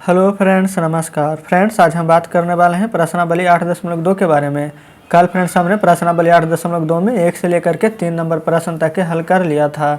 Hello friends, नमस्कार friends. आज हम बात करने वाले हैं प्रश्नावली 8.2 के बारे में। कल फ्रेंड्स हमने प्रश्नावली 8.2 में 1 से लेकर के 3 नंबर प्रश्न तक के हल कर लिया था।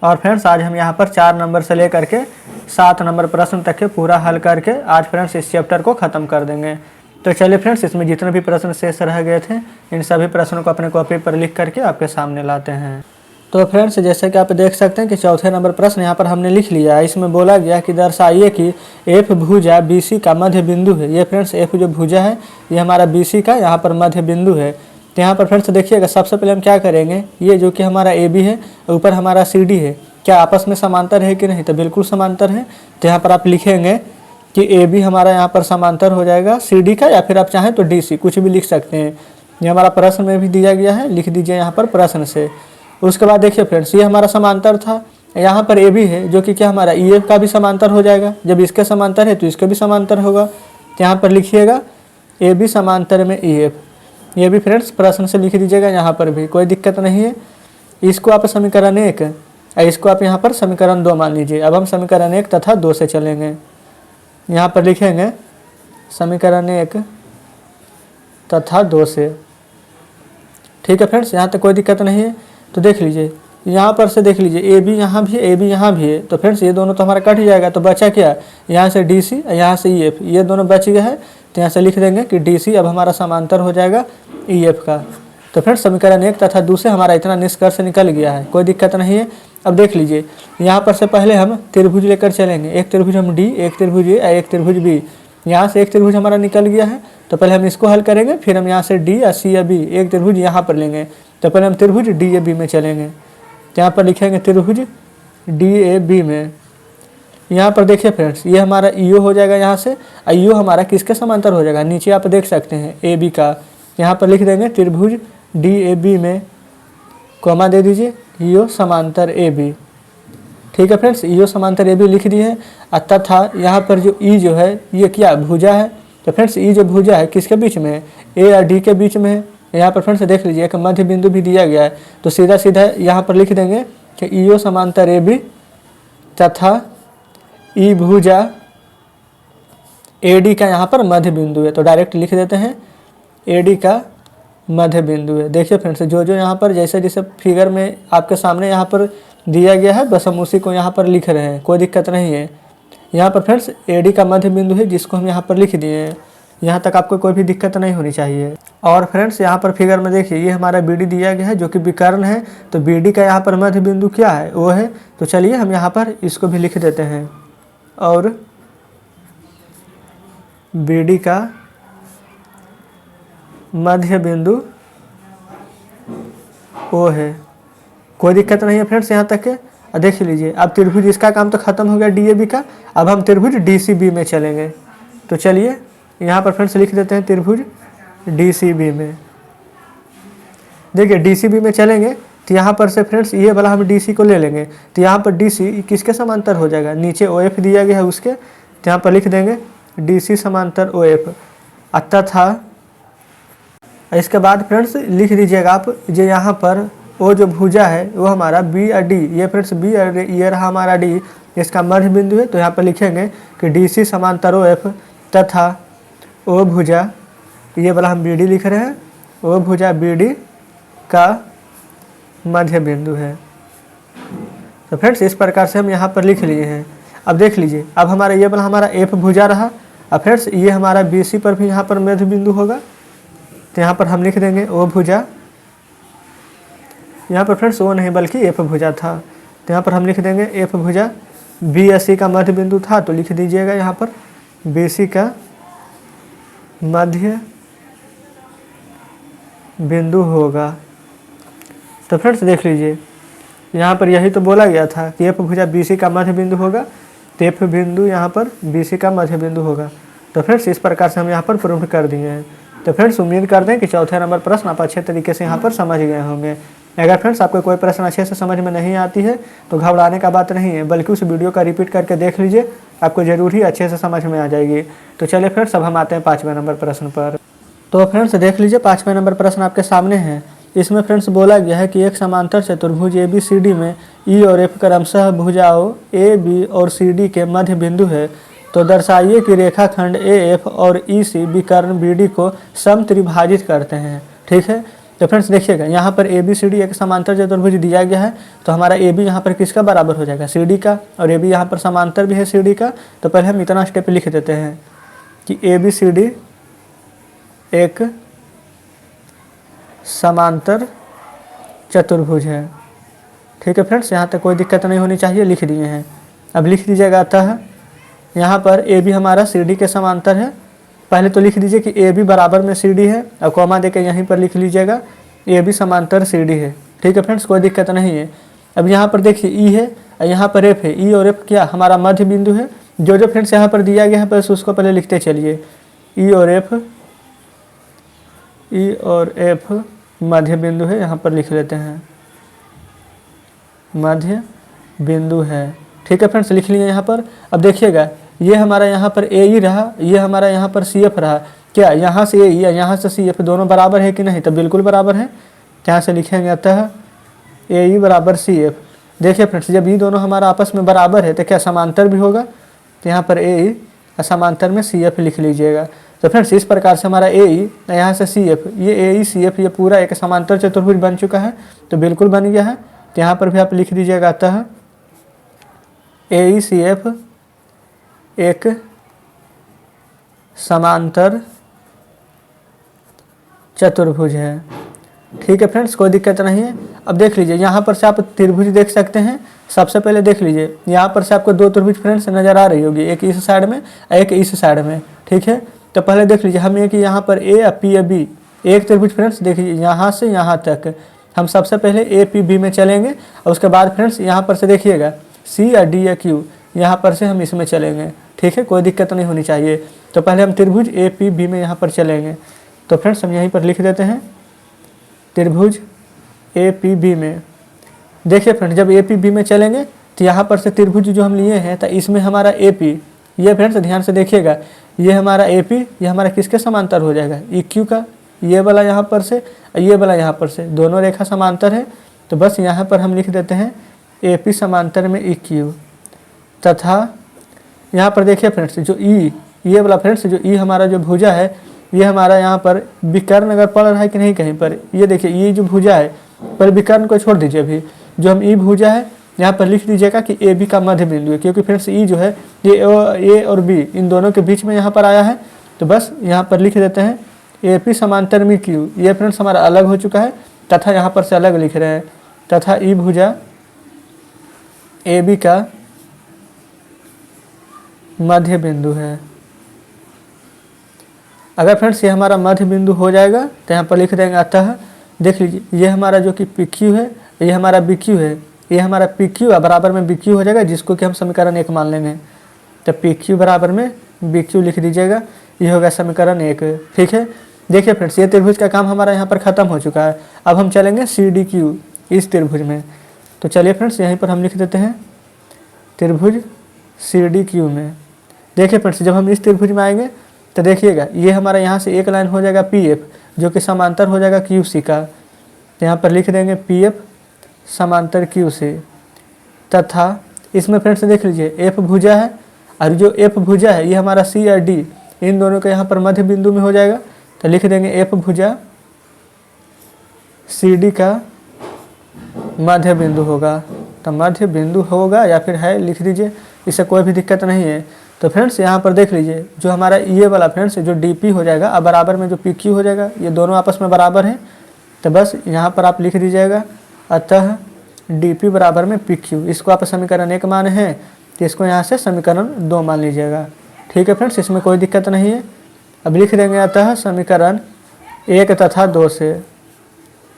और फ्रेंड्स आज हम यहां पर 4 नंबर से लेकर के 7 नंबर प्रश्न तक के पूरा हल करके आज फ्रेंड्स इस चैप्टर को ख़त्म कर देंगे। तो चलिए फ्रेंड्स, इसमें जितने भी प्रश्न शेष रह गए थे इन सभी प्रश्नों को अपने कॉपी पर लिख करके आपके सामने लाते हैं। तो फ्रेंड्स जैसे कि आप देख सकते हैं कि चौथे नंबर प्रश्न यहाँ पर हमने लिख लिया है। इसमें बोला गया कि दर्शाइए कि एफ भुजा बीसी का मध्य बिंदु है। ये फ्रेंड्स एफ जो भुजा है ये हमारा बीसी का यहाँ पर मध्य बिंदु है। तो यहाँ पर फ्रेंड्स देखिएगा, सबसे पहले हम क्या करेंगे, ये जो कि हमारा ए बी है, ऊपर हमारा सी डी है, क्या आपस में समांतर है कि नहीं? तो बिल्कुल समांतर है। तो यहाँ पर आप लिखेंगे कि ए बी हमारा यहाँ पर समांतर हो जाएगा सी डी का, या फिर आप चाहें तो डी सी, कुछ भी लिख सकते हैं। ये हमारा प्रश्न में भी दिया गया है, लिख दीजिए यहाँ पर प्रश्न से। उसके बाद देखिए फ्रेंड्स, ये हमारा समांतर था, यहाँ पर ए बी है जो कि क्या हमारा ई एफ का भी समांतर हो जाएगा। जब इसके समांतर है तो इसके भी समांतर होगा। तो यहाँ पर लिखिएगा ए बी समांतर में ई एफ। ये भी फ्रेंड्स प्रश्न से लिख दीजिएगा, यहाँ पर भी कोई दिक्कत नहीं है। इसको आप समीकरण 1 इसको आप यहाँ पर समीकरण 2 मान लीजिए। अब हम समीकरण 1 तथा 2 से चलेंगे। यहाँ पर लिखेंगे समीकरण 1 तथा 2 से। ठीक है फ्रेंड्स, यहाँ तक कोई दिक्कत नहीं है। तो देख लीजिए, यहाँ पर से देख लीजिए ए बी यहाँ भी है, ए बी यहाँ भी है। तो फ्रेंड्स ये दोनों तो हमारा कट जाएगा। तो बचा क्या, यहाँ से डी सी, यहाँ से ई एफ, ये दोनों बच गए हैं। तो यहाँ से लिख देंगे कि डी सी अब हमारा समांतर हो जाएगा ई एफ का। तो फ्रेंड्स समीकरण 1 तथा 2 से हमारा इतना निष्कर्ष निकल गया है, कोई दिक्कत नहीं है। अब देख लीजिए, यहाँ पर से पहले हम त्रिभुज लेकर चलेंगे। एक त्रिभुज हम डी, एक त्रिभुज ए, एक त्रिभुज बी। यहाँ से एक त्रिभुज हमारा निकल गया है, तो पहले हम इसको हल करेंगे, फिर हम यहाँ से डी या सी या बी एक त्रिभुज यहाँ पर लेंगे। तो पहले हम त्रिभुज डी ए बी में चलेंगे। तो यहाँ पर लिखेंगे त्रिभुज डी ए बी में। यहाँ पर देखिए फ्रेंड्स, ये हमारा ईओ हो जाएगा यहाँ से, और ईओ हमारा किसके समांतर हो जाएगा, नीचे आप देख सकते हैं ए बी का। यहाँ पर लिख देंगे त्रिभुज डी ए बी में, कोमा दे दीजिए, ईओ समांतर ए बी। ठीक है फ्रेंड्स, ईओ समांतर ए बी लिख दिए है। तथा यहाँ पर जो ई जो है ये क्या भुजा है। तो फ्रेंड्स ई जो भुजा है किसके बीच में है, ए और डी के बीच में है। यहाँ पर फ्रेंड्स देख लीजिए एक मध्य बिंदु भी दिया गया है। तो सीधा सीधा यहाँ पर लिख देंगे कि ईओ समांतर ए बी तथा ई भुजा ए डी का यहाँ पर मध्य बिंदु है। तो डायरेक्ट लिख देते हैं ए डी का मध्य बिंदु है। देखिए फ्रेंड्स, जो यहाँ पर जैसे जैसे फिगर में आपके सामने यहाँ पर दिया गया है, बस हम उसी को यहाँ पर लिख रहे हैं, कोई दिक्कत नहीं है। यहाँ पर फ्रेंड्स ए डी का मध्य बिंदु है जिसको हम यहाँ पर लिख दिए हैं। यहाँ तक आपको कोई भी दिक्कत नहीं होनी चाहिए। और फ्रेंड्स यहाँ पर फिगर में देखिए, ये हमारा बी डी दिया गया है जो कि विकर्ण है। तो बी डी का यहाँ पर मध्य बिंदु क्या है, वो है। तो चलिए हम यहाँ पर इसको भी लिख देते हैं, और बी डी का मध्य बिंदु ओ है, कोई दिक्कत नहीं है फ्रेंड्स यहाँ तक के। देख लीजिए, अब त्रिभुज इसका काम तो खत्म हो गया डी ए बी का। अब हम त्रिभुज डी सी बी में चलेंगे। तो चलिए यहाँ पर फ्रेंड्स लिख देते हैं त्रिभुज डी सी बी में। देखिए डी सी बी में चलेंगे तो यहाँ पर से फ्रेंड्स ये वाला हम डी सी को ले लेंगे। तो यहाँ पर डी सी किसके समांतर हो जाएगा, नीचे ओ एफ दिया गया है उसके। तो यहाँ पर लिख देंगे डी सी समांतर ओ एफ। तथा इसके बाद फ्रेंड्स लिख दीजिएगा आप, जो यहाँ पर वो जो भुजा है वो हमारा बी और डी, ये फ्रेंड्स बी और ये रहा हमारा डी, इसका मध्य बिंदु है। तो यहाँ पर लिखेंगे कि डी सी समांतर ओ एफ तथा ओ भुजा, ये वाला हम बी डी लिख रहे हैं, ओ भुजा बी डी का मध्य बिंदु है। तो फ्रेंड्स इस प्रकार से हम यहाँ पर लिख लिए हैं। अब देख लीजिए, अब हमारा ये वाला हमारा एफ भुजा रहा। अब फ्रेंड्स ये हमारा बी सी पर भी यहाँ पर मध्य बिंदु होगा। तो यहाँ पर हम लिख देंगे ओ भुजा, यहाँ पर फ्रेंड्स ओ नहीं बल्कि एफ भुजा था। तो यहाँ पर हम लिख देंगे एफ भुजा बी एस सी का मध्य बिंदु था। तो लिख दीजिएगा यहाँ पर बी सी का मध्य बिंदु होगा। तो फ्रेंड्स देख लीजिए, यहाँ पर यही तो बोला गया था कि एफ भुजा बी सी का मध्य बिंदु होगा। तो एफ बिंदु यहाँ पर बी सी का मध्य बिंदु होगा। तो फ्रेंड्स इस प्रकार से हम यहाँ पर प्रूव कर दिए हैं। तो फ्रेंड्स उम्मीद करते हैं कि चौथे नंबर प्रश्न आप अच्छे तरीके से यहाँ पर समझ गए होंगे। अगर फ्रेंड्स आपको कोई प्रश्न अच्छे से समझ में नहीं आती है तो घबराने का बात नहीं है, बल्कि उस वीडियो का रिपीट करके देख लीजिए, आपको ज़रूर ही अच्छे से समझ में आ जाएगी। तो चलिए फ्रेंड्स अब हम आते हैं 5वें नंबर प्रश्न पर। तो फ्रेंड्स देख लीजिए 5वें नंबर प्रश्न आपके सामने है। इसमें फ्रेंड्स बोला गया है कि एक समांतर चतुर्भुज ए बी सी डी में ई और एफ क्रमशः भुजाओं ए बी और सी डी के मध्य बिंदु है। तो दर्शाइए कि रेखाखंड AF और EC विकर्ण BD को समत्रिभाजित करते हैं। ठीक है, तो फ्रेंड्स देखिएगा यहाँ पर ABCD एक समांतर चतुर्भुज दिया गया है, तो हमारा AB यहाँ पर किसका बराबर हो जाएगा, CD का, और AB यहाँ पर समांतर भी है CD का। तो पहले हम इतना स्टेप लिख देते हैं कि ABCD एक समांतर चतुर्भुज है। ठीक है फ्रेंड्स, यहाँ तक कोई दिक्कत नहीं होनी चाहिए, लिख दिए हैं। अब लिख दीजिएगा अतः यहाँ पर AB हमारा CD के समांतर है। पहले तो लिख दीजिए कि AB बराबर में CD है, और कॉमा देके यहीं पर लिख लीजिएगा AB समांतर CD है। ठीक है फ्रेंड्स, कोई दिक्कत नहीं है। अब यहाँ पर देखिए E है और यहाँ पर F है। E और F क्या हमारा मध्य बिंदु है। जो फ्रेंड्स यहाँ पर दिया गया है बस उसको पहले लिखते चलिए। E और F मध्य बिंदु है, यहाँ पर लिख लेते हैं मध्य बिंदु है। ठीक है फ्रेंड्स, लिख लिए यहाँ पर। अब देखिएगा ये हमारा यहाँ पर AE रहा, ये हमारा यहाँ पर CF रहा। क्या यहाँ से AE या यहाँ से CF दोनों बराबर है कि नहीं, तो बिल्कुल बराबर है। यहाँ से लिखेंगे अतः AE बराबर CF। देखिए फ्रेंड्स, जब ये दोनों हमारा आपस में बराबर है तो क्या समांतर भी होगा, तो यहाँ पर AE और समांतर में CF लिख लीजिएगा। तो फ्रेंड्स इस प्रकार से हमारा AE यहाँ से CF, ये AE CF ये पूरा एक समांतर चतुर्भुज बन चुका है, तो बिल्कुल बन गया है। तो यहाँ पर भी आप लिख दीजिएगा अतः AE CF एक समांतर चतुर्भुज है। ठीक है फ्रेंड्स, कोई दिक्कत नहीं है। अब देख लीजिए यहाँ पर से आप त्रिभुज देख सकते हैं। सबसे पहले देख लीजिए यहाँ पर से आपको दो त्रिभुज फ्रेंड्स नज़र आ रही होगी, एक इस साइड में एक इस साइड में। ठीक है, तो पहले देख लीजिए हम एक यहाँ पर A और P और B एक त्रिभुज फ्रेंड्स देखिए यहाँ से यहाँ तक हम सबसे पहले APB में चलेंगे, और उसके बाद फ्रेंड्स यहाँ पर से देखिएगा C और D या Q यहाँ पर से हम इसमें चलेंगे। ठीक है, कोई दिक्कत नहीं होनी चाहिए। तो पहले हम त्रिभुज APB में यहाँ पर चलेंगे। तो फ्रेंड्स हम यहीं पर लिख देते हैं त्रिभुज APB में। देखिए फ्रेंड्स, जब APB में चलेंगे तो यहाँ पर से त्रिभुज जो हम लिए हैं तो इसमें हमारा AP, ये फ्रेंड्स ध्यान से देखिएगा, ये हमारा AP ये हमारा किसके समांतर हो जाएगा, EQ का। ये वाला यहाँ पर से ये वाला यहाँ पर से दोनों रेखा समांतर है, तो बस यहाँ पर हम लिख देते हैं AP समांतर में EQ। तथा यहाँ पर देखिए फ्रेंड्स जो E, ये वाला फ्रेंड्स जो E हमारा जो भुजा है ये हमारा यहाँ पर विकर्ण अगर पड़ रहा है कि नहीं कहीं पर, ये देखिए ये जो भुजा है पर विकर्ण को छोड़ दीजिए। अभी जो हम E भुजा है यहाँ पर लिख दीजिएगा कि AB का मध्य बिंदु है, क्योंकि फ्रेंड्स E जो है ये A और B इन दोनों के बीच में यहाँ पर आया है। तो बस यहाँ पर लिख देते हैं AP समांतर में Q। ये फ्रेंड्स हमारा अलग हो चुका है, तथा यहाँ पर से अलग लिख रहे हैं, तथा E भुजा AB का मध्य बिंदु है। अगर फ्रेंड्स ये हमारा मध्य बिंदु हो जाएगा तो यहाँ पर लिख देंगे अतः देख लीजिए ये हमारा जो कि PQ है, ये हमारा BQ है, ये हमारा PQ बराबर में BQ हो जाएगा, जिसको कि हम समीकरण 1 मान लेंगे। तो PQ बराबर में BQ लिख दीजिएगा, ये होगा समीकरण 1। ठीक है, देखिए फ्रेंड्स ये त्रिभुज का काम हमारा यहाँ पर ख़त्म हो चुका है। अब हम चलेंगे CDQ इस त्रिभुज में। तो चलिए फ्रेंड्स यहीं पर हम लिख देते हैं त्रिभुज CDQ में। देखिए फ्रेंड्स जब हम इस त्रिभुज में आएंगे तो देखिएगा ये हमारा यहाँ से एक लाइन हो जाएगा PF जो कि समांतर हो जाएगा QC का। तो यहाँ पर लिख देंगे PF समांतर QC। तथा इसमें फ्रेंड्स देख लीजिए F भुजा है, और जो F भुजा है ये हमारा C और D इन दोनों का यहाँ पर मध्य बिंदु में हो जाएगा। तो लिख देंगे F भुजा CD का मध्य बिंदु होगा। तो मध्य बिंदु होगा या फिर है लिख दीजिए, इससे कोई भी दिक्कत नहीं है। तो फ्रेंड्स यहाँ पर देख लीजिए जो हमारा ये वाला फ्रेंड्स जो DP हो जाएगा अब बराबर में जो PQ हो जाएगा, ये दोनों आपस में बराबर है। तो बस यहाँ पर आप लिख दीजिएगा अतः DP बराबर में PQ। इसको आप समीकरण 1 माने हैं तो इसको यहाँ से समीकरण 2 मान लीजिएगा। ठीक है फ्रेंड्स, इसमें कोई दिक्कत नहीं है। अब लिख देंगे अतः समीकरण 1 तथा 2 से,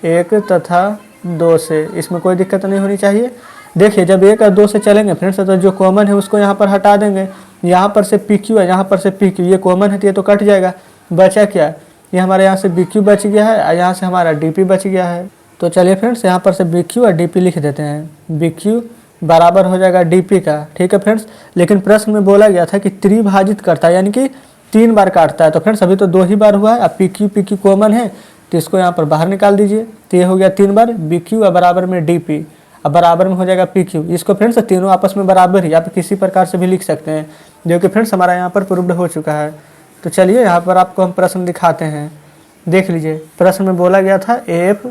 1 तथा 2 से, इसमें कोई दिक्कत नहीं होनी चाहिए। देखिए जब 1 और 2 से चलेंगे फ्रेंड्स तो जो कॉमन है उसको यहाँ पर हटा देंगे। यहाँ पर से PQ है, यहाँ पर से PQ, ये कॉमन है तो ये तो कट जाएगा। बचा क्या, ये हमारे यहाँ से BQ बच गया है और यहाँ से हमारा DP बच गया है। तो चलिए फ्रेंड्स यहाँ पर से BQ और DP लिख देते हैं। BQ बराबर हो जाएगा DP का। ठीक है फ्रेंड्स, लेकिन प्रश्न में बोला गया था कि त्रिभाजित करता है, यानी कि 3 बार काटता है। तो फ्रेंड्स अभी तो 2 ही बार हुआ है। अब PQ कॉमन है तो इसको यहाँ पर बाहर निकाल दीजिए। तो ये हो गया 3 बार BQ और बराबर में DP, अब बराबर में हो जाएगा PQ। इसको फ्रेंड्स तीनों आपस में बराबर ही आप किसी प्रकार से भी लिख सकते हैं। जो कि फ्रेंड्स हमारा यहाँ पर प्रूव्ड हो चुका है। तो चलिए यहाँ पर आपको हम प्रश्न दिखाते हैं, देख लीजिए। प्रश्न में बोला गया था एफ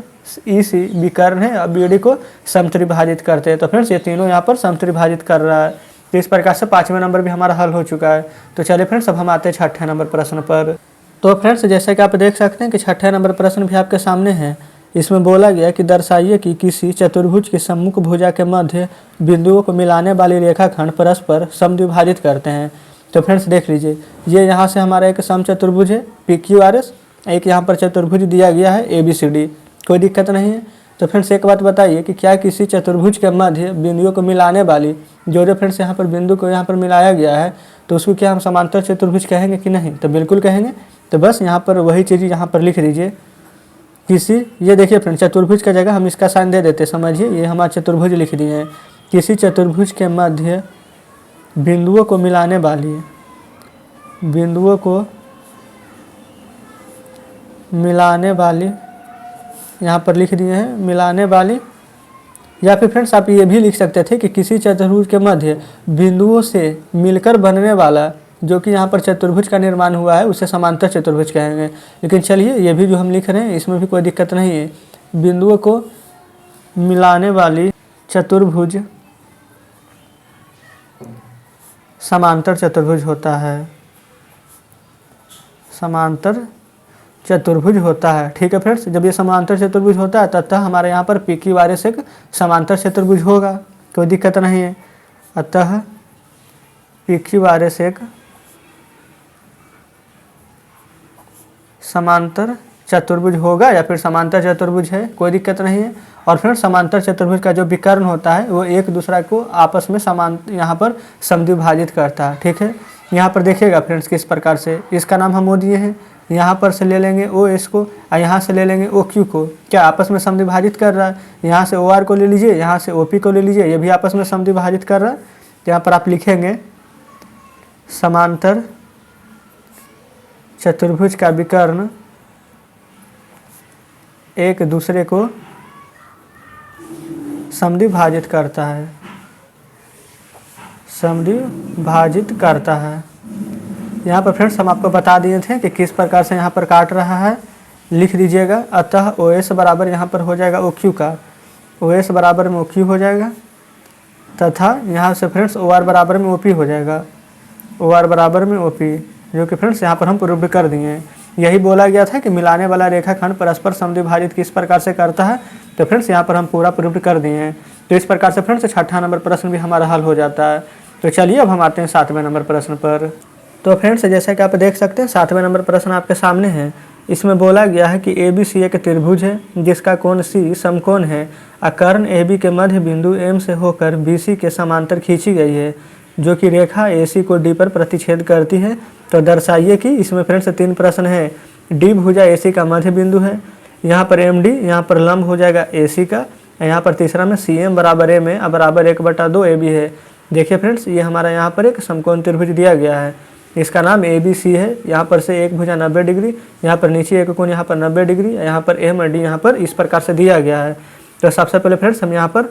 ई सी विकर्ण है और बी डी को समत्रिभाजित करते हैं। तो फ्रेंड्स ये तीनों यहाँ पर समत्रिभाजित कर रहा है। तो इस प्रकार से 5वें नंबर भी हमारा हल हो चुका है। तो चलिए फ्रेंड्स अब हम आते हैं 6ठे नंबर प्रश्न पर। तो फ्रेंड्स जैसे कि आप देख सकते हैं कि 6ठे नंबर प्रश्न भी आपके सामने है। इसमें बोला गया कि दर्शाइए कि किसी चतुर्भुज की सम्मुख भुजा के मध्य बिंदुओं को मिलाने वाली रेखाखंड परस्पर समद्विभाजित करते हैं। तो फ्रेंड्स देख लीजिए, ये यहाँ से हमारा एक समचतुर्भुज है PQRS, एक यहाँ पर चतुर्भुज दिया गया है ABCD, कोई दिक्कत नहीं है। तो फ्रेंड्स एक बात बताइए कि क्या किसी चतुर्भुज के मध्य बिंदुओं को मिलाने वाली जो फ्रेंड्स यहाँ पर बिंदु को यहाँ पर मिलाया गया है तो उसको क्या हम समांतर चतुर्भुज कहेंगे कि नहीं? तो बिल्कुल कहेंगे। तो बस यहाँ पर वही चीज़ यहाँ पर लिख दीजिए, किसी, ये देखिए फ्रेंड्स चतुर्भुज का जगह हम इसका साइन दे देते, समझिए ये हमारा चतुर्भुज लिख दिए हैं। किसी चतुर्भुज के मध्य बिंदुओं को मिलाने वाली, बिंदुओं को मिलाने वाली यहाँ पर लिख दिए हैं, मिलाने वाली। या फिर फ्रेंड्स आप ये भी लिख सकते थे कि किसी चतुर्भुज के मध्य बिंदुओं से मिलकर बनने वाला जो कि यहाँ पर चतुर्भुज का निर्माण हुआ है उसे समांतर चतुर्भुज कहेंगे। लेकिन चलिए ये भी जो हम लिख रहे हैं इसमें भी कोई दिक्कत नहीं है। बिंदुओं को मिलाने वाली चतुर्भुज समांतर चतुर्भुज होता है, समांतर चतुर्भुज होता है। ठीक है फ्रेंड्स, जब ये समांतर चतुर्भुज होता है तब हमारे यहाँ पर PQRS एक समांतर चतुर्भुज होगा, कोई दिक्कत नहीं है। अतः PQRS एक समांतर चतुर्भुज होगा या फिर समांतर चतुर्भुज है, कोई दिक्कत नहीं है। और फिर समांतर चतुर्भुज का जो विकर्ण होता है वो एक दूसरा को आपस में समान यहाँ पर समद्विभाजित करता है। ठीक है, यहाँ पर देखिएगा फ्रेंड्स किस प्रकार से, इसका नाम हम ओ दिए हैं, यहाँ पर से ले लेंगे OS को और यहाँ से ले लेंगे OQ को, क्या आपस में समद्विभाजित कर रहा है। यहाँ से OR को ले लीजिए, यहाँ से OP को ले लीजिए, ये भी आपस में समद्विभाजित कर रहा है। तो यहाँ पर आप लिखेंगे समांतर चतुर्भुज का विकर्ण एक दूसरे को समद्विभाजित करता है, समद्विभाजित करता है। यहाँ पर फ्रेंड्स हम आपको बता दिए थे कि किस प्रकार से यहाँ पर काट रहा है, लिख दीजिएगा। अतः OS बराबर यहाँ पर हो जाएगा OQ का, OS बराबर में OQ हो जाएगा तथा यहाँ से फ्रेंड्स OR बराबर में OP हो जाएगा, OR बराबर में OP, जो कि फ्रेंड्स यहाँ पर हम प्रूव कर दिए हैं। यही बोला गया था कि मिलाने वाला रेखाखंड परस्पर समद्विभाजित किस प्रकार से करता है। तो फ्रेंड्स यहाँ पर हम पूरा प्रूव कर दिए हैं। तो इस प्रकार से फ्रेंड्स 6ठा नंबर प्रश्न भी हमारा हल हो जाता है। तो चलिए अब हम आते हैं 7वें नंबर प्रश्न पर। तो फ्रेंड्स जैसा कि आप देख सकते हैं 7वें नंबर प्रश्न आपके सामने है। इसमें बोला गया है कि ABC एक त्रिभुज है जिसका कोण C समकोण है, कर्ण AB के मध्य बिंदु M से होकर BC के समांतर खींची गई है, जो कि रेखा AC को D पर प्रतिच्छेद करती है। तो दर्शाइए कि, इसमें फ्रेंड्स 3 प्रश्न है। D भुजा AC का मध्य बिंदु है, यहाँ पर MD यहाँ पर लंब हो जाएगा AC का, यहाँ पर तीसरा में CM बराबर M है बराबर 1/2 AB है। देखिए फ्रेंड्स ये हमारा यहाँ पर एक समकोण त्रिभुज दिया गया है, इसका नाम ABC है। यहाँ पर से एक भुजा 90 डिग्री, यहाँ पर नीचे एक कोण यहाँ पर 90 डिग्री, यहाँ पर M और D यहाँ पर इस प्रकार से दिया गया है। तो सबसे पहले फ्रेंड्स हम यहाँ पर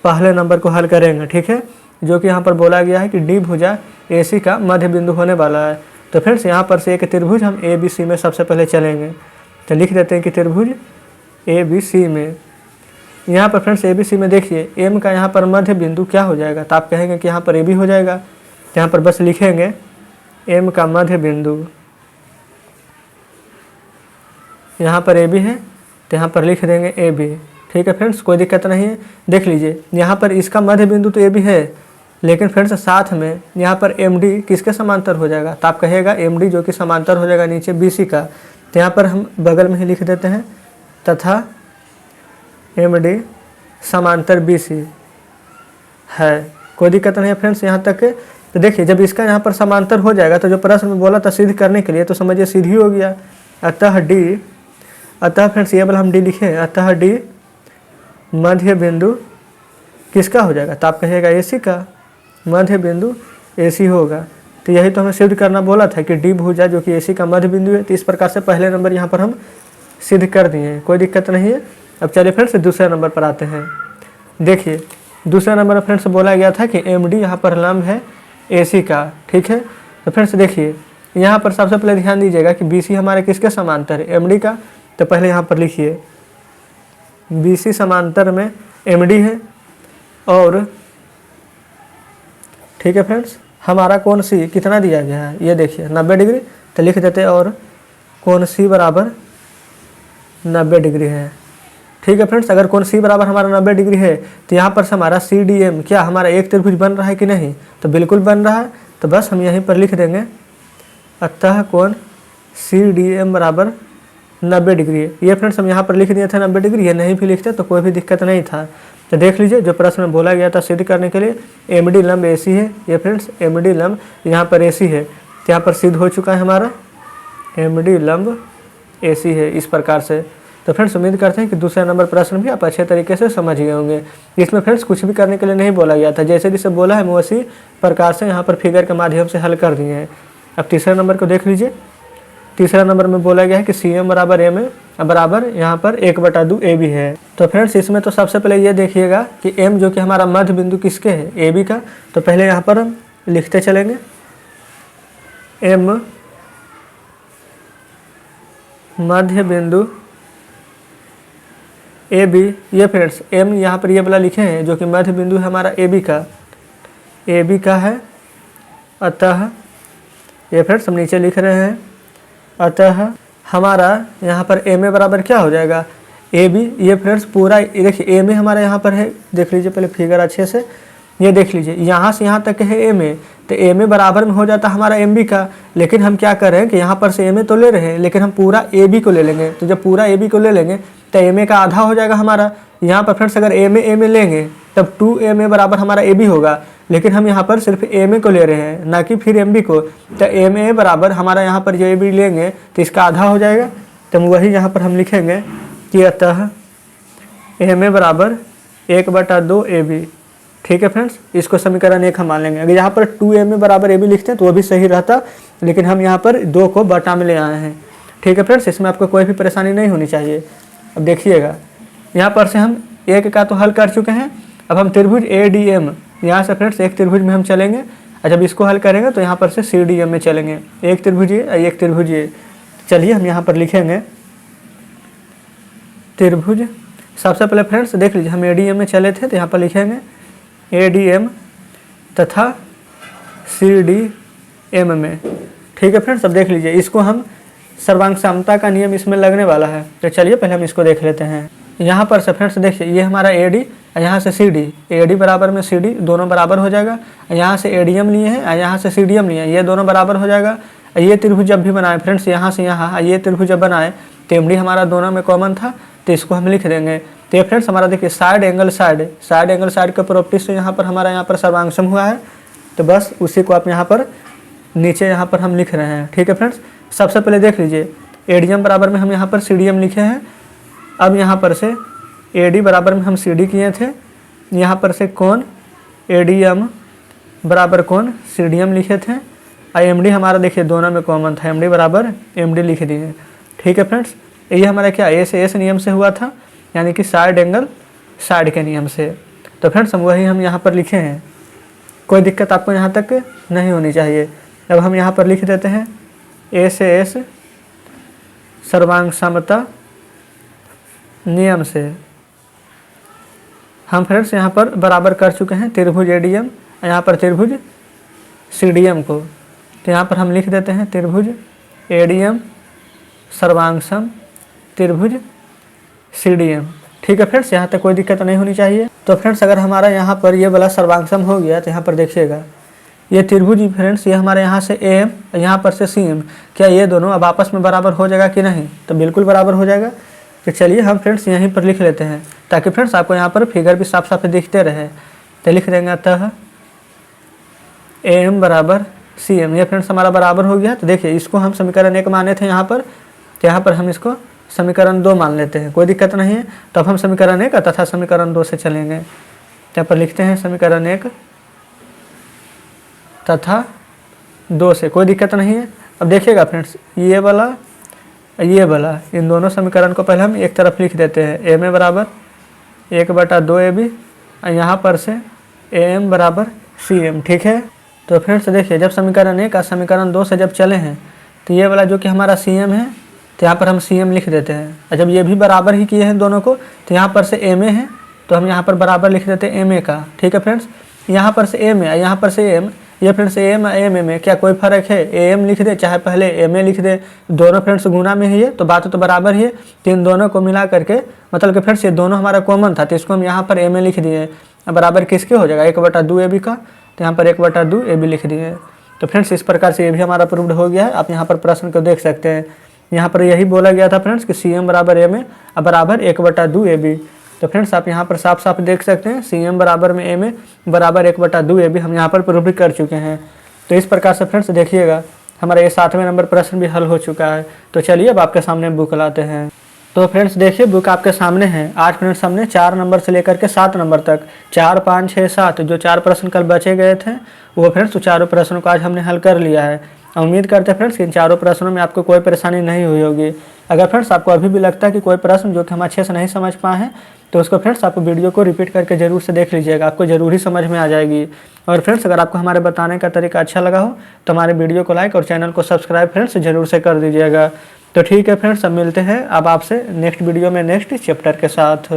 पहले नंबर को हल करेंगे। ठीक है, जो कि यहाँ पर बोला गया है कि D भुजा AC का मध्य बिंदु होने वाला है। तो फ्रेंड्स यहाँ पर से एक त्रिभुज हम ABC में सबसे पहले चलेंगे। तो लिख देते हैं कि त्रिभुज ABC में, यहाँ पर फ्रेंड्स ABC में देखिए M का यहाँ पर मध्य बिंदु क्या हो जाएगा, तो आप कहेंगे कि यहाँ पर AB हो जाएगा। तो यहाँ पर बस लिखेंगे M का मध्य बिंदु, यहाँ पर AB है तो यहाँ पर लिख देंगे AB। ठीक है फ्रेंड्स, कोई दिक्कत नहीं है। देख लीजिए यहाँ पर इसका मध्य बिंदु तो AB है, लेकिन फ्रेंड्स साथ में यहाँ पर MD किसके समांतर हो जाएगा, तो आप कहेगा MD जो कि समांतर हो जाएगा नीचे BC का। तो यहाँ पर हम बगल में ही लिख देते हैं तथा MD समांतर BC है, कोई दिक्कत नहीं है फ्रेंड्स यहाँ तक के। तो देखिए जब इसका यहाँ पर समांतर हो जाएगा तो जो प्रश्न में बोला था सिद्ध करने के लिए, तो समझिए सिद्ध ही हो गया। अतः फ्रेंड्स ये वाला हम D लिखे, अतः D मध्य बिंदु किसका हो जाएगा, तो आप कहिएगा AC का, मध्य बिंदु AC होगा। तो यही तो हमें सिद्ध करना बोला था कि D भुजा जो कि AC का मध्य बिंदु है। तो इस प्रकार से पहले नंबर यहाँ पर हम सिद्ध कर दिए हैं, कोई दिक्कत नहीं है। अब चलिए फ्रेंड्स दूसरे नंबर पर आते हैं। देखिए दूसरे नंबर में फ्रेंड्स बोला गया था कि MD यहाँ पर लंब है AC का, ठीक है। तो फ्रेंड्स देखिए यहाँ पर सबसे पहले ध्यान दीजिएगा कि BC हमारे किसके समांतर है, MD का। तो पहले यहाँ पर लिखिए BC समांतर में MD है, और ठीक है फ्रेंड्स हमारा कोण C कितना दिया गया है, ये देखिए 90 डिग्री। तो लिख देते हैं और कोण C बराबर 90 डिग्री है, ठीक है फ्रेंड्स। अगर कोण C बराबर हमारा 90 डिग्री है तो यहाँ पर से हमारा CDM क्या हमारा एक त्रिभुज बन रहा है कि नहीं, तो बिल्कुल बन रहा है। तो बस हम यहीं पर लिख देंगे अतः कोण CDM बराबर 90 डिग्री है। ये फ्रेंड्स हम यहाँ पर लिख दिए थे 90 डिग्री, ये नहीं भी लिखते तो कोई भी दिक्कत नहीं था। तो देख लीजिए जो प्रश्न में बोला गया था सिद्ध करने के लिए MD लंब AC है, ये फ्रेंड्स MD लंब यहाँ पर AC है, तो यहाँ पर सिद्ध हो चुका है हमारा MD लंब AC है इस प्रकार से। तो फ्रेंड्स उम्मीद करते हैं कि दूसरे नंबर प्रश्न भी आप अच्छे तरीके से समझ गए होंगे। इसमें फ्रेंड्स कुछ भी करने के लिए नहीं बोला गया था, जैसे जिसे बोला है उसी प्रकार से यहाँ पर फिगर के माध्यम से हल कर दिए हैं। अब तीसरे नंबर को देख लीजिए। तीसरा नंबर में बोला गया है कि CM बराबर M बराबर यहाँ पर 1/2 AB है। तो फ्रेंड्स इसमें तो सबसे पहले ये देखिएगा कि M जो कि हमारा मध्य बिंदु किसके है, AB का। तो पहले यहाँ पर हम लिखते चलेंगे M मध्य बिंदु AB। ये फ्रेंड्स M यहाँ पर ये वाला लिखे हैं जो कि मध्य बिंदु है हमारा AB का है। अतः ये फ्रेंड्स हम नीचे लिख रहे हैं, अतः हमारा यहाँ पर MA बराबर क्या हो जाएगा, AB। ये फ्रेंड्स पूरा देखिए MA हमारा यहाँ पर है, देख लीजिए पहले फिगर अच्छे से, ये देख लीजिए यहाँ से यहाँ तक है MA। तो MA बराबर में हो जाता हमारा MB का, लेकिन हम क्या कर रहे हैं कि यहाँ पर से MA तो ले रहे हैं लेकिन हम पूरा AB को ले लेंगे। तो जब पूरा AB को ले लेंगे तो MA का आधा हो जाएगा हमारा। यहाँ पर फ्रेंड्स अगर MA लेंगे तब 2MA बराबर हमारा AB होगा, लेकिन हम यहाँ पर सिर्फ MA को ले रहे हैं ना कि फिर MB को। तो MA बराबर हमारा यहाँ पर जो AB लेंगे तो इसका आधा हो जाएगा। तो वही यहाँ पर हम लिखेंगे कि अतः MA बराबर 1/2 AB, ठीक है फ्रेंड्स। इसको समीकरण 1 हम मान लेंगे। अगर यहाँ पर 2MA बराबर AB लिखते हैं तो वो भी सही रहता, लेकिन हम यहाँ पर 2 को बटा में ले आए हैं, ठीक है फ्रेंड्स। इसमें आपको कोई भी परेशानी नहीं होनी चाहिए। अब देखिएगा यहाँ पर से हम एक का तो हल कर चुके हैं। अब हम त्रिभुज ADM यहाँ से फ्रेंड्स एक त्रिभुज में हम चलेंगे, और जब इसको हल करेंगे तो यहाँ पर से CDM में चलेंगे। एक त्रिभुज ये एक त्रिभुज ये। चलिए हम यहाँ पर लिखेंगे त्रिभुज। सबसे पहले फ्रेंड्स देख लीजिए हम ADM में चले थे, तो यहाँ पर लिखेंगे ADM तथा CDM में, ठीक है फ्रेंड्स। अब देख लीजिए इसको हम सर्वांग समता का नियम इसमें लगने वाला है। तो चलिए पहले हम इसको देख लेते हैं। यहाँ पर से फ्रेंड्स देखिए ये हमारा AD और यहाँ से CD, AD बराबर में CD दोनों बराबर हो जाएगा। यहाँ से ADM लिए हैं और यहाँ से CDM लिए हैं, ये दोनों बराबर हो जाएगा। ये त्रिभुज जब भी बनाए फ्रेंड्स यहाँ से यहाँ ये त्रिभुज जब बनाए तो MD हमारा दोनों में कॉमन था, तो इसको हम लिख देंगे। तो ये फ्रेंड्स हमारा देखिए साइड एंगल साइड के प्रॉपर्टी से यहाँ पर हमारा यहाँ पर सर्वांगसम हुआ है। तो बस उसी को आप यहाँ पर नीचे यहाँ पर हम लिख रहे हैं, ठीक है फ्रेंड्स। सबसे पहले देख लीजिए ADM बराबर में हम यहाँ पर CDM लिखे हैं। अब यहाँ पर से AD बराबर में हम CD किए थे, यहाँ पर से कोण ADM बराबर कोण CDM लिखे थे, और MD हमारा देखिए दोनों में कॉमन था, MD बराबर MD लिख दिए, ठीक है फ्रेंड्स। ये हमारा क्या A से S नियम से हुआ था, यानी कि साइड एंगल साइड के नियम से। तो फ्रेंड्स वही हम यहाँ पर लिखे हैं, कोई दिक्कत आपको यहाँ तक नहीं होनी चाहिए। अब हम यहाँ पर लिख देते हैं A से S सर्वांग समता नियम से। हम फ्रेंड्स यहाँ पर बराबर कर चुके हैं त्रिभुज ADM और यहाँ पर त्रिभुज CDM को। तो यहाँ पर हम लिख देते हैं त्रिभुज ADM सर्वांगसम त्रिभुज CDM, ठीक है फ्रेंड्स। यहाँ तक कोई दिक्कत नहीं होनी चाहिए। तो फ्रेंड्स अगर हमारा यहाँ पर ये वाला सर्वांगसम हो गया तो यहाँ पर देखिएगा ये त्रिभुज फ्रेंड्स ये हमारे यहाँ से AM और यहाँ पर से CM, क्या ये दोनों अब आपस में बराबर हो जाएगा कि नहीं, तो बिल्कुल बराबर हो जाएगा। तो चलिए हम फ्रेंड्स यहीं पर लिख लेते हैं ताकि फ्रेंड्स आपको यहाँ पर फिगर भी साफ साफ दिखते रहे। तो लिख देंगे अतः AM बराबर CM, ये फ्रेंड्स हमारा बराबर हो गया। तो देखिए इसको हम समीकरण 1 माने थे यहाँ पर, तो यहाँ पर हम इसको समीकरण 2 मान लेते हैं, कोई दिक्कत नहीं है। तो अब हम समीकरण 1 तथा समीकरण 2 से चलेंगे। यहाँ पर लिखते हैं समीकरण 1 तथा 2 से, कोई दिक्कत नहीं है। अब देखिएगा फ्रेंड्स ये वाला इन दोनों समीकरण को पहले हम एक तरफ लिख देते हैं। MA बराबर 1/2 AB और यहाँ पर से AM बराबर CM, ठीक है। तो फ्रेंड्स देखिए, जब समीकरण 1 और समीकरण 2 से जब चले हैं तो ये वाला जो कि हमारा सी एम है तो यहाँ पर हम सी एम लिख देते हैं। और जब ये भी बराबर ही किए हैं दोनों को तो यहाँ पर से एम ए है तो हम यहाँ पर बराबर लिख देते हैं एम ए का। ठीक है फ्रेंड्स, यहाँ पर से एम ए यहाँ पर से एम, ये फ्रेंड्स एम एम ए में क्या कोई फ़र्क है? ए एम लिख दे चाहे पहले एम ए लिख दे, दोनों फ्रेंड्स गुना में ही है तो बात तो बराबर ही है। तो इन दोनों को मिला करके मतलब कि फ्रेंड्स ये दोनों हमारा कॉमन था तो इसको हम यहाँ पर एम ए लिख दिए। बराबर किसके हो जाएगा? 1/2 ए बी का, तो यहाँ पर 1/2 ए बी लिख दिए। तो फ्रेंड्स इस प्रकार से ये भी हमारा प्रूव्ड हो गया है। आप यहाँ पर प्रश्न को देख सकते हैं, यहाँ पर यही बोला गया था फ्रेंड्स कि सी एम बराबर एम ए बराबर 1/2 ए बी। तो फ्रेंड्स आप यहाँ पर साफ साफ देख सकते हैं सी एम बराबर में एम ए बराबर 1/2 ए बी हम यहाँ पर प्रूव भी कर चुके हैं। तो इस प्रकार से फ्रेंड्स देखिएगा हमारा ये 7वें नंबर प्रश्न भी हल हो चुका है। तो चलिए अब आपके सामने बुक लाते हैं। तो फ्रेंड्स देखिए बुक आपके सामने है। आज फ्रेंड्स हमने 4 नंबर से लेकर के 7 नंबर तक 4, 5, 6, 7 जो 4 प्रश्न कल बचे गए थे वो फ्रेंड्स चारों प्रश्नों को आज हमने हल कर लिया है। उम्मीद करते हैं फ्रेंड्स कि इन चारों प्रश्नों में आपको कोई परेशानी नहीं हुई होगी। अगर फ्रेंड्स आपको अभी भी लगता है कि कोई प्रश्न जो कि हम अच्छे से नहीं समझ पाए हैं तो उसको फ्रेंड्स आप वीडियो को रिपीट करके जरूर से देख लीजिएगा, आपको जरूर ही समझ में आ जाएगी। और फ्रेंड्स अगर आपको हमारे बताने का तरीका अच्छा लगा हो तो हमारे वीडियो को लाइक और चैनल को सब्सक्राइब फ्रेंड्स जरूर से कर दीजिएगा। तो ठीक है फ्रेंड्स, अब मिलते हैं अब आपसे नेक्स्ट वीडियो में नेक्स्ट चैप्टर के साथ।